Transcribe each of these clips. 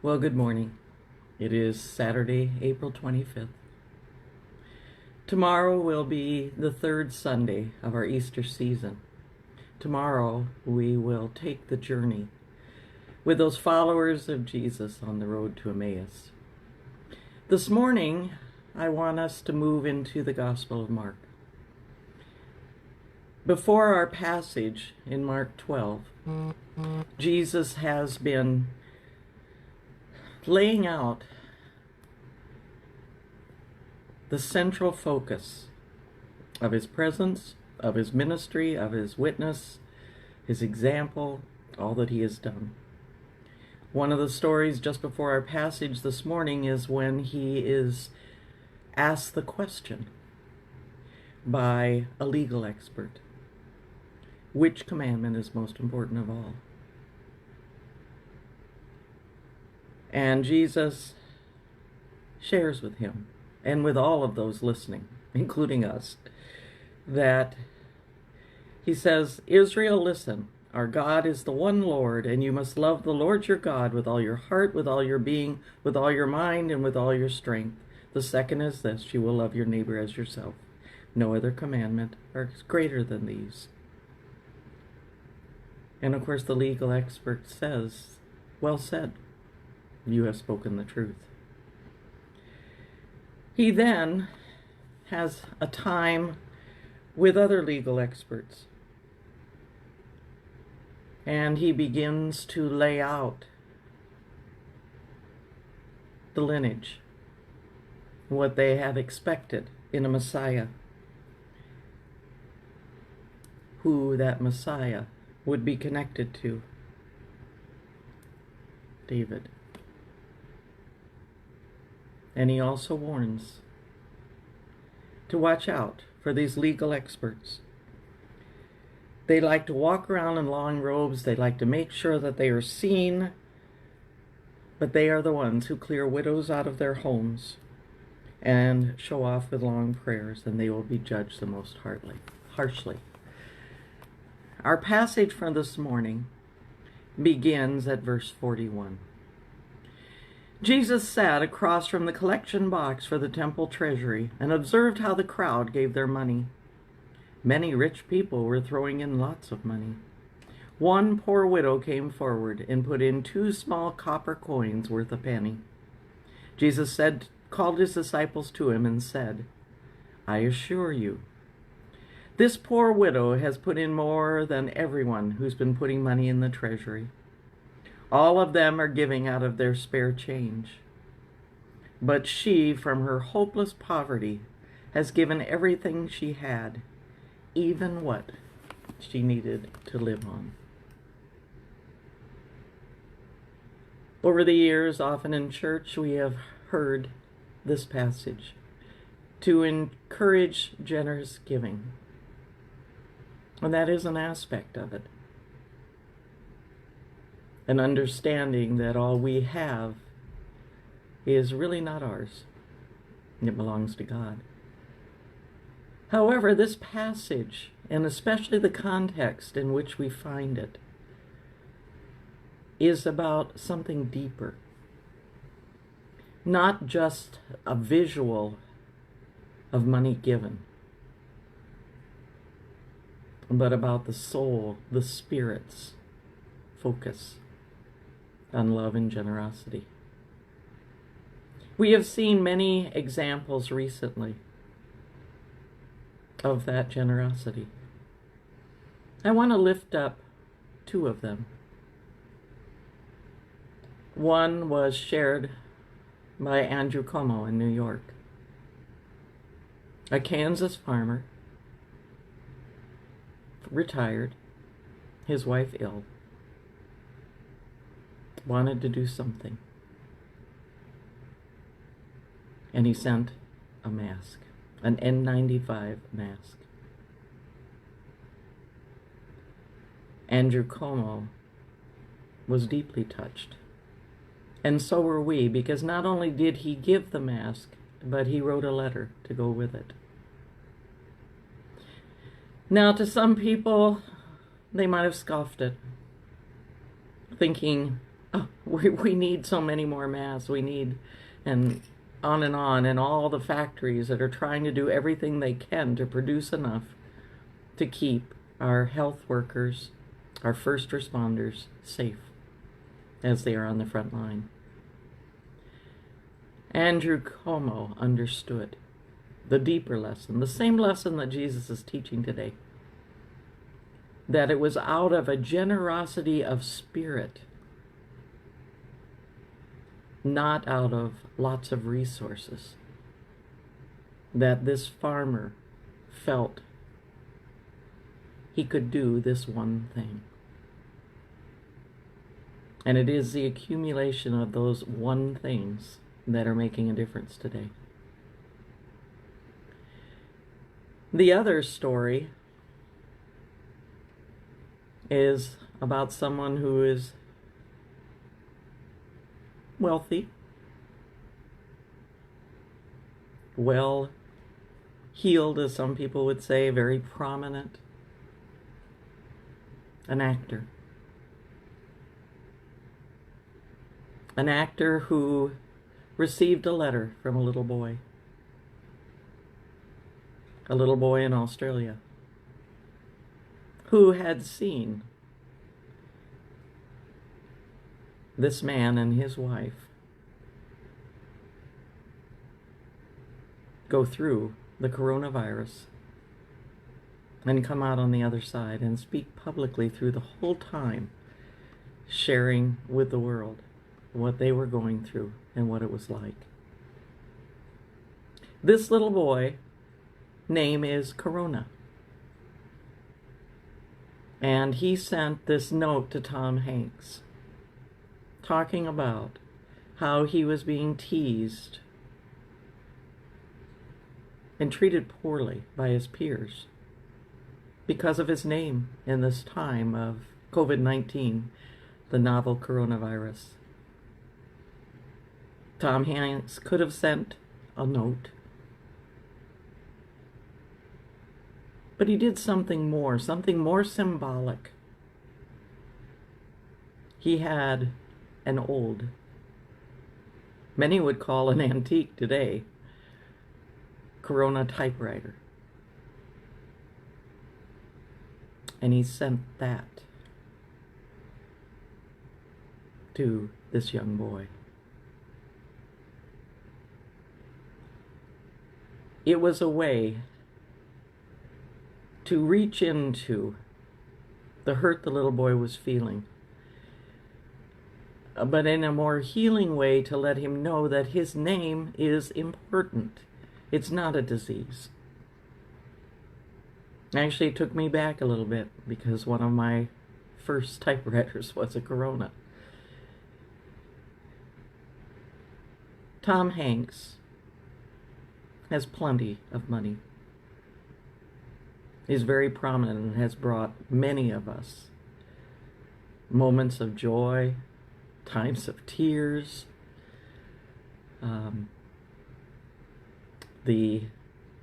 Well, good morning. It is Saturday, April 25th. Tomorrow will be the third Sunday of our Easter season. Tomorrow we will take the journey with those followers of Jesus on the road to Emmaus. This morning, I want us to move into the Gospel of Mark. Before our passage in Mark 12, Jesus has been laying out the central focus of his presence, of his ministry, of his witness, his example, all that he has done. One of the stories just before our passage this morning is when he is asked the question by a legal expert, which commandment is most important of all? And Jesus shares with him and with all of those listening, including us, that he says, Israel, listen, our God is the one Lord, and you must love the Lord your God with all your heart, with all your being, with all your mind, and with all your strength. The second is this, you will love your neighbor as yourself. No other commandment is greater than these. And of course the legal expert says, well said. You have spoken the truth. He then has a time with other legal experts. And he begins to lay out the lineage, what they have expected in a Messiah, who that Messiah would be connected to. David. And he also warns to watch out for these legal experts. They like to walk around in long robes. They like to make sure that they are seen. But they are the ones who clear widows out of their homes and show off with long prayers, and they will be judged the most harshly. Our passage for this morning begins at verse 41. Jesus sat across from the collection box for the temple treasury and observed how the crowd gave their money. Many rich people were throwing in lots of money. One poor widow came forward and put in 2 small copper coins worth a penny. Jesus called his disciples to him and said, I assure you, this poor widow has put in more than everyone who's been putting money in the treasury. All of them are giving out of their spare change. But she, from her hopeless poverty, has given everything she had, even what she needed to live on. Over the years, often in church, we have heard this passage to encourage generous giving. And that is an aspect of it. An understanding that all we have is really not ours. It belongs to God. However, this passage, and especially the context in which we find it, is about something deeper. Not just a visual of money given, but about the soul, the spirit's focus on love and generosity. We have seen many examples recently of that generosity. I want to lift up 2 of them. One was shared by Andrew Cuomo in New York, a Kansas farmer, retired, his wife ill, wanted to do something, and he sent a mask, an N95 mask. Andrew Cuomo was deeply touched, and so were we, because not only did he give the mask, but he wrote a letter to go with it. Now, to some people, they might have scoffed it, thinking Oh, we need so many more masks. We need, and on, and all the factories that are trying to do everything they can to produce enough to keep our health workers, our first responders safe as they are on the front line. Andrew Cuomo understood the deeper lesson, the same lesson that Jesus is teaching today, that it was out of a generosity of spirit, not out of lots of resources, that this farmer felt he could do this one thing. And it is the accumulation of those one things that are making a difference today. The other story is about someone who is wealthy, well heeled, as some people would say, very prominent, an actor. An actor who received a letter from a little boy in Australia, who had seen this man and his wife go through the coronavirus and come out on the other side and speak publicly through the whole time, sharing with the world what they were going through and what it was like. This little boy name is Corona. And he sent this note to Tom Hanks talking about how he was being teased and treated poorly by his peers because of his name in this time of COVID-19, the novel coronavirus. Tom Hanks could have sent a note, but he did something more symbolic. He had an old, many would call an antique today, Corona typewriter. And he sent that to this young boy. It was a way to reach into the hurt the little boy was feeling, but in a more healing way, to let him know that his name is important. It's not a disease. Actually, it took me back a little bit because one of my first typewriters was a Corona. Tom Hanks has plenty of money. He's very prominent and has brought many of us moments of joy, times of tears. The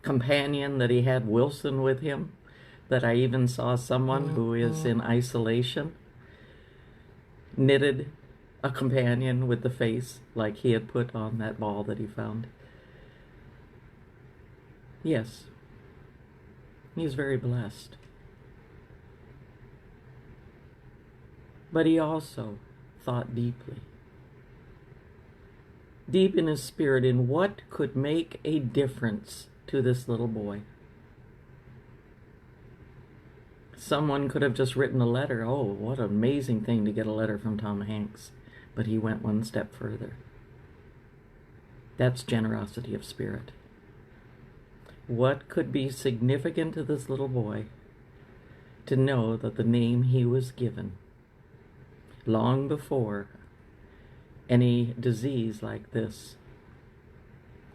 companion that he had, Wilson, with him, that I even saw someone who is in isolation knitted a companion with the face like he had put on that ball that he found. Yes, he is very blessed. But he also thought deeply, deep in his spirit, in what could make a difference to this little boy. Someone could have just written a letter. Oh, what an amazing thing to get a letter from Tom Hanks. But he went one step further. That's generosity of spirit. What could be significant to this little boy to know that the name he was given, long before any disease like this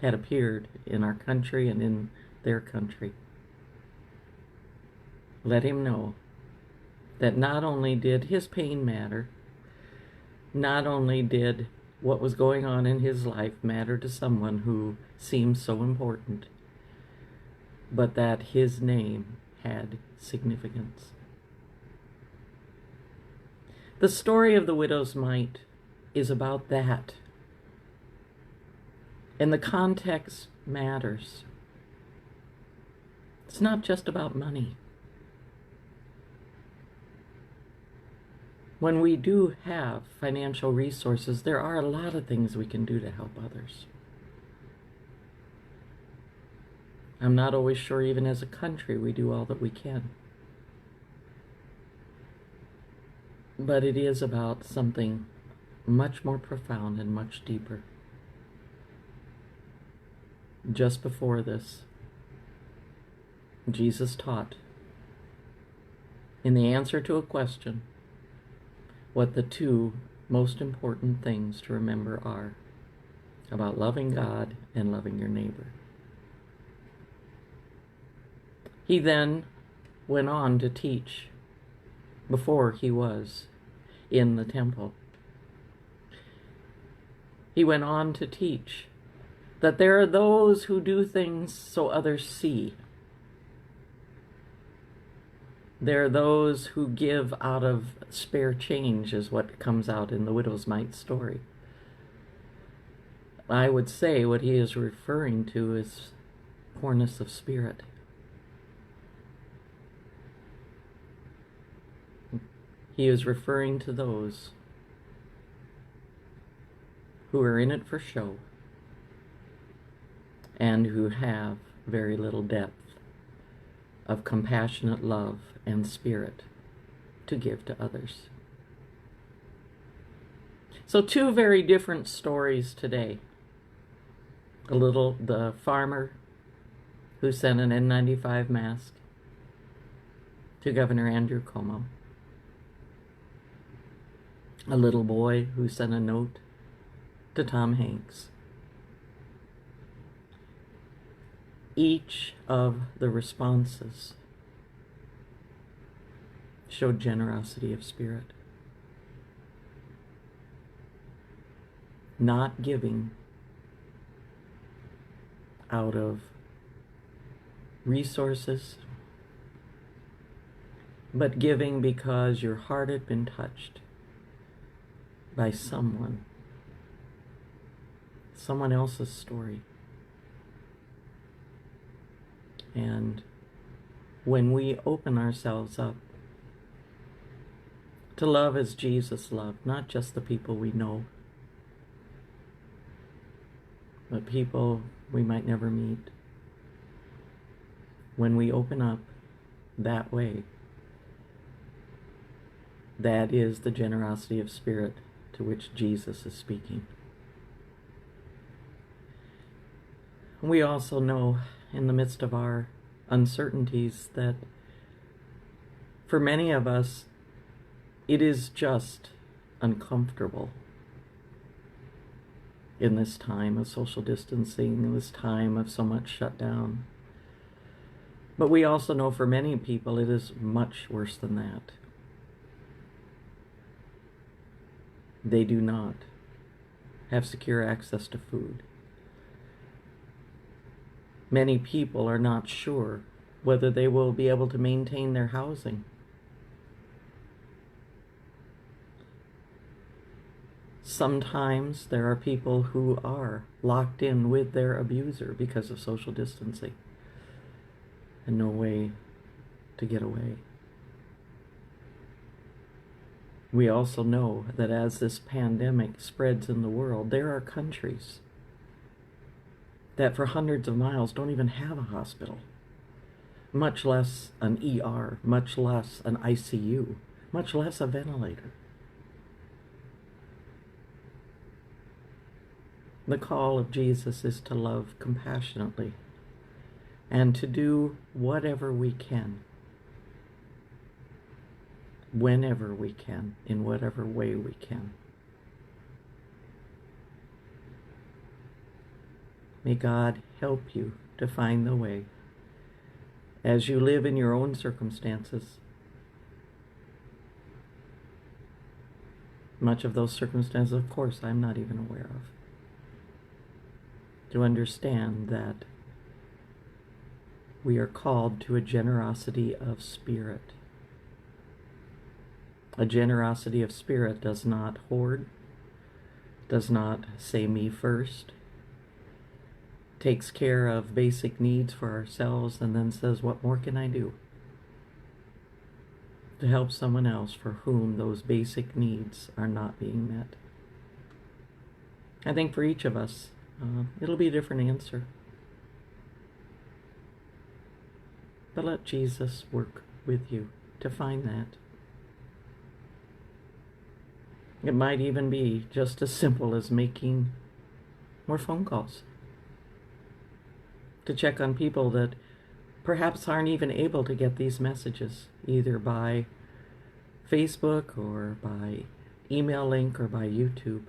had appeared in our country and in their country, let him know that not only did his pain matter, not only did what was going on in his life matter to someone who seemed so important, but that his name had significance. The story of the widow's mite is about that. And the context matters. It's not just about money. When we do have financial resources, there are a lot of things we can do to help others. I'm not always sure even as a country we do all that we can. But it is about something much more profound and much deeper. Just before this, Jesus taught, in the answer to a question, what the two most important things to remember are about loving God and loving your neighbor. He then went on to teach before he was in the temple. He went on to teach that there are those who do things so others see. There are those who give out of spare change, is what comes out in the widow's mite story. I would say what he is referring to is poorness of spirit. He is referring to those who are in it for show and who have very little depth of compassionate love and spirit to give to others. So two very different stories today. The farmer who sent an N95 mask to Governor Andrew Cuomo. A little boy who sent a note to Tom Hanks. Each of the responses showed generosity of spirit. Not giving out of resources, but giving because your heart had been touched by someone else's story. And when we open ourselves up to love as Jesus loved, not just the people we know, but people we might never meet, when we open up that way, that is the generosity of spirit to which Jesus is speaking. We also know in the midst of our uncertainties that for many of us, it is just uncomfortable in this time of social distancing, in this time of so much shutdown. But we also know for many people it is much worse than that. They do not have secure access to food. Many people are not sure whether they will be able to maintain their housing. Sometimes there are people who are locked in with their abuser because of social distancing and no way to get away. We also know that as this pandemic spreads in the world, there are countries that for hundreds of miles don't even have a hospital, much less an ER, much less an ICU, much less a ventilator. The call of Jesus is to love compassionately and to do whatever we can, whenever we can, in whatever way we can. May God help you to find the way as you live in your own circumstances. Much of those circumstances, of course, I'm not even aware of. To understand that we are called to a generosity of spirit. A generosity of spirit does not hoard, does not say me first, takes care of basic needs for ourselves, and then says, what more can I do to help someone else for whom those basic needs are not being met? I think for each of us, it'll be a different answer. But let Jesus work with you to find that. It might even be just as simple as making more phone calls to check on people that perhaps aren't even able to get these messages, either by Facebook or by email link or by YouTube.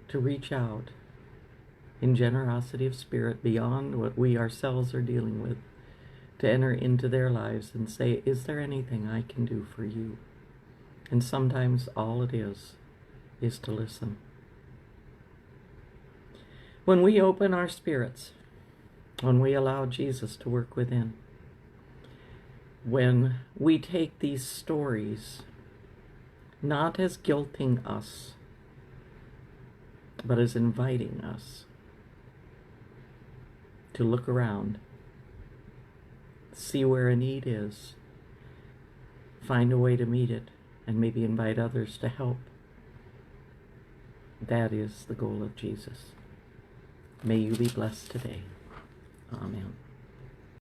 To reach out in generosity of spirit beyond what we ourselves are dealing with, to enter into their lives and say, is there anything I can do for you? And sometimes all it is to listen. When we open our spirits, when we allow Jesus to work within, when we take these stories not as guilting us, but as inviting us to look around, see where a need is, find a way to meet it, and maybe invite others to help. That is the goal of Jesus. May you be blessed today. Amen.